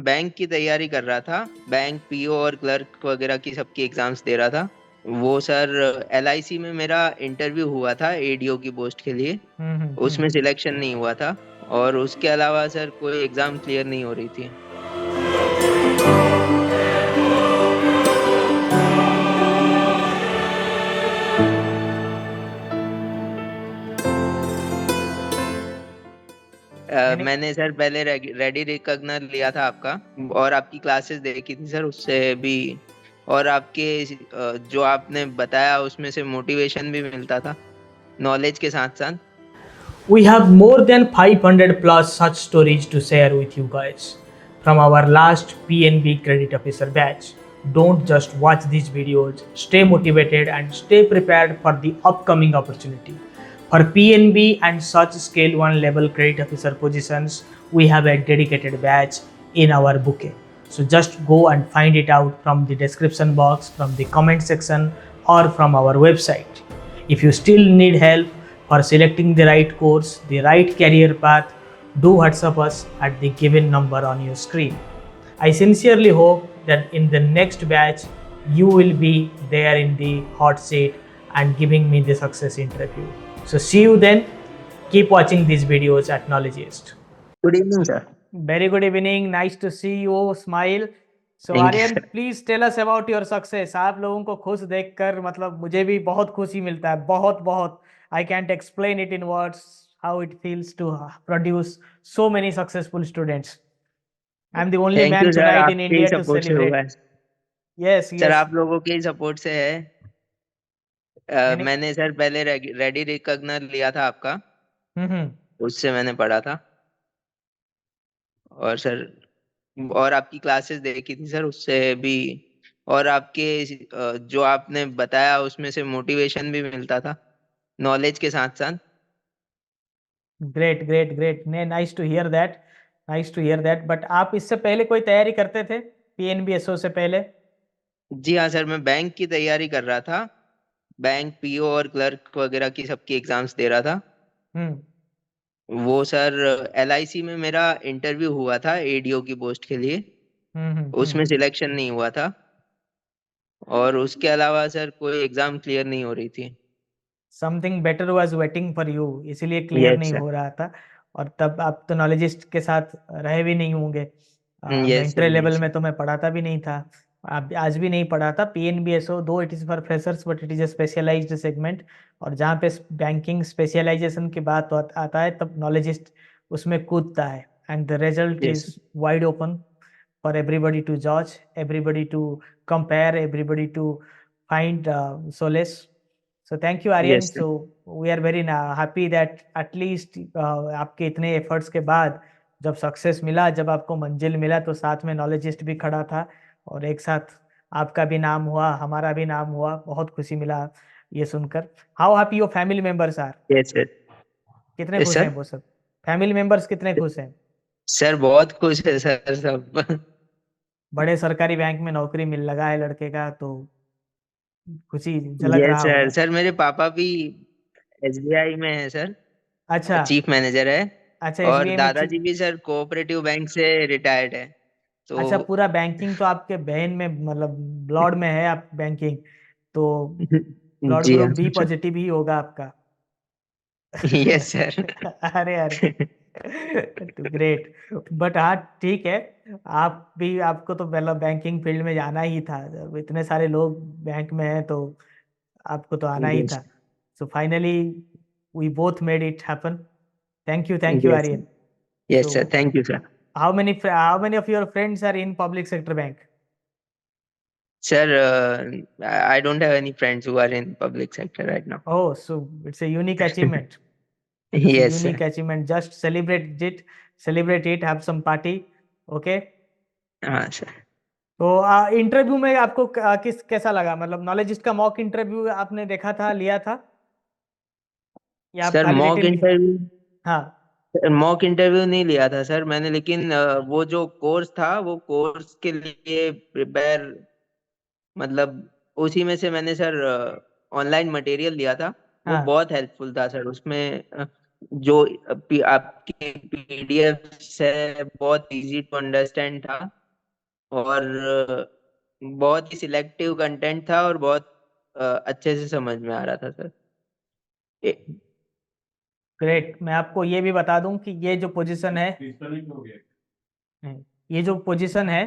Bank की तैयारी कर रहा था। बैंक पीओ और क्लर्क वगैरह की सबकी एग्जाम्स दे रहा था। वो सर एलआईसी में मेरा इंटरव्यू हुआ था एडीओ की पोस्ट के लिए। उसमें सिलेक्शन नहीं हुआ था। और उसके अलावा सर कोई एग्जाम क्लियर नहीं हो रही थी। यानी मैंने सर पहले रेडी रिकॉग्नर लिया था आपका। और आपकी क्लासेस देखी थी सर उससे भी। और आपके जो आपने बताया उसमें से मोटिवेशन भी मिलता था नॉलेज के साथ साथ। we have more than 500 plus such stories to share with you guys from our last PNB Credit Officer batch. Don't just watch these videos, stay motivated and stay prepared for the upcoming opportunity. For PNB and such scale 1 level credit officer positions, we have a dedicated batch in our bouquet. So just go and find it out from the description box, from the comment section, or from our website. If you still need help for selecting the right course, the right career path, do WhatsApp us at the given number on your screen. I sincerely hope that in the next batch, you will be there in the hot seat and giving me the success interview. So, see you then. Keep watching these videos at Knowledgeist. Good evening sir. Very good evening. Nice to see you. Smile. So thank you Aryan, sir. please tell us about your success. आप लोगों को खुश देखकर मतलब मुझे भी बहुत खुशी मिलता है, बहुत बहुत. I can't explain it in words how it feels to produce so many successful students. I'm the only thank man you sir, tonight in आपके ही India to सपोर्ट से हुआ celebrate. है। Yes, sir yes. आप लोगों के ही support से है। यानी मैंने सर पहले रेडी रिकॉग्नर लिया था आपका। हम्म. उससे मैंने पढ़ा था। और सर और आपकी क्लासेस देखी थी सर उससे भी। और आपके जो आपने बताया उसमें से मोटिवेशन भी मिलता था नॉलेज के साथ साथ। Great great great. ने nice to hear that. Nice to hear that. But आप इससे पहले कोई तैयारी करते थे पीएनबीएसओ से पहले? जी हाँ सर, मैं बैंक की तैयारी कर रहा था। बैंक पीओ और क्लर्क वगैरह की सबकी एग्जाम्स दे रहा था। हम्म. वो सर एलआईसी में मेरा इंटरव्यू हुआ था एडीओ की पोस्ट के लिए। उसमें हम्म. सिलेक्शन नहीं हुआ था। और उसके अलावा सर कोई एग्जाम क्लियर नहीं हो रही थी। Something better was waiting for you, इसीलिए क्लियर यस नहीं सर। हो रहा था. और तब आप तो नॉलेजिस्ट के साथ रहे भी नहीं होंगे. मैं yes inter sir, level yes में तो मैं पढ़ाता भी नहीं था. अब आज भी नहीं पढ़ाता. पीएनबीएसओ दो it is for freshers but it is a specialised segment. और जहाँ पे बैंकिंग स्पेशलाइजेशन की बात आता है तब नॉलेजिस्ट उसमें कूदता है. And the result yes is wide open for everybody to judge, everybody to compare, everybody to find solace. So thank you, Aryan. Yes sir. So we are very happy that at least आपके इतने efforts के बाद जब success मिला, जब आपको मंजिल मिला तो साथ में नॉलेजिस्ट भी खड़ा था. और एक साथ आपका भी नाम हुआ, हमारा भी नाम हुआ. बहुत खुशी मिला ये सुनकर. How happy your family members are? Yes sir. कितने यस खुश हैं सर। वो सब? फैमिली मेंबर्स कितने खुश हैं? सर बहुत खुश है सर सब। बड़े सरकारी बैंक में नौकरी मिल लगा है लड़के का तो खुशी झलक यस रहा सर। होगा. सर मेरे पापा भी एसबीआई में है सर। अच्छा. चीफ मैनेजर है। अच्छा, और एसबीआई में दादाजी भी सर कोऑपरेटिव बैंक से रिटायर्ड है। तो अच्छा, पूरा बैंकिंग तो आपके बहन में मतलब ब्लड में है आप बैंकिंग. तो ब्लड जी ग्रुप हाँ बी सर। पॉजिटिव ही होगा आपका. Yes sir. अरे अरे. तो ग्रेट. बट हाँ ठीक है. आप भी आपको तो मतलब बैंकिंग फील्ड में जाना ही था. जब इतने सारे लोग बैंक में हैं तो आपको तो आना ही यस था. So finally we both made it happen. Thank you yes Aryan. Yes so sir, thank you sir. how many of your friends are in public sector bank? Sir I don't have any friends who are in public sector right now. Oh, so it's a unique achievement. It's a yes unique sir. achievement. Just celebrate it, have some party. Okay. हाँ sir. तो interview में आपको कैसा लगा? मतलब नॉलेजिस्ट का mock interview आपने देखा था, लिया था, या आप सर खाली मॉक रिटर्न की? इंटरव्यू हाँ. मॉक इंटरव्यू नहीं लिया था सर मैंने, लेकिन वो जो कोर्स था वो कोर्स के लिए प्रिपेयर, मतलब उसी में से मैंने सर ऑनलाइन मटेरियल लिया था। वो हाँ. बहुत हेल्पफुल था सर उसमें। जो आपके पीडीएफ है बहुत इजी टू अंडरस्टैंड था, और बहुत ही सिलेक्टिव कंटेंट था, और बहुत अच्छे से समझ में आ रहा था सर। ग्रेट। मैं आपको ये भी बता दूं कि ये जो पोजीशन है, ये जो पोजीशन है,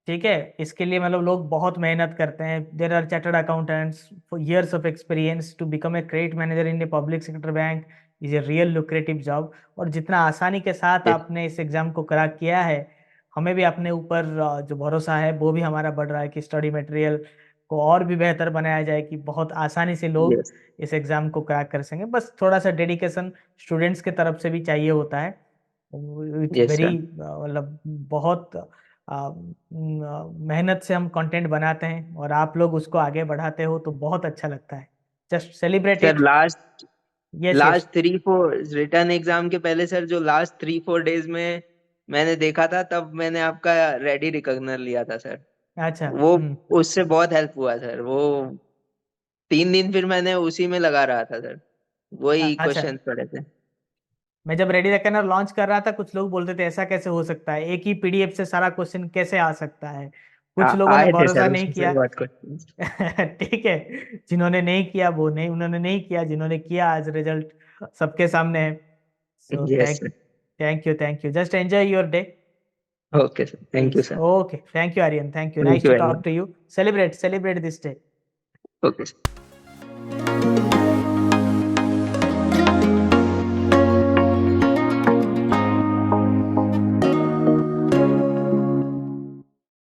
ठीक है, इसके लिए मतलब लोग बहुत मेहनत करते हैं। There are chartered accountants for years of experience to become a credit manager in a public sector bank is a real lucrative job. और जितना आसानी के साथ आपने इस एग्जाम को क्रैक किया है, हमें भी अपने ऊपर जो भरोसा है वो भी हमारा बढ़ रहा है कि स्टडी मटेरियल को और भी बेहतर बनाया जाए कि बहुत आसानी से लोग यस, इस एग्जाम को क्रैक कर सकें। बस थोड़ा सा डेडिकेशन स्टूडेंट्स के तरफ से भी चाहिए होता है। It's yes very sir. मतलब बहुत मेहनत से हम कंटेंट बनाते हैं और आप लोग उसको आगे बढ़ाते हो तो बहुत अच्छा लगता है। Just celebrate sir it. Last yes yes. Last 3-4 return exam के पहले सर, जो लास्ट 3-4 डेज में मैंने देखा था, तब मैंने आपका रेडी रिकॉग्नर लिया था सर। अच्छा। वो उससे बहुत हेल्प हुआ सर। वो 3 दिन फिर मैंने उसी में लगा रहा था सर, वही अच्छा। क्वेश्चन पढ़े थे। मैं जब रेडी रेकनर लॉन्च कर रहा था, कुछ लोग बोलते थे ऐसा कैसे हो सकता है, एक ही पीडीएफ से सारा क्वेश्चन कैसे आ सकता है। कुछ लोगों ने आए थे भरोसा सर नहीं उसमें से किया। बहुत क्वेश्चन। ठीक है। जिन्होंने नहीं किया वो नहीं, उन्होंने नहीं किया, जिन्होंने किया आज रिजल्ट सबके सामने है। So yes thank sir. Thank you, just enjoy your day. Okay sir, thank you please. Sir. Okay, thank you Aryan, thank you, thank nice you to very talk much. To you. Celebrate this day. Okay sir.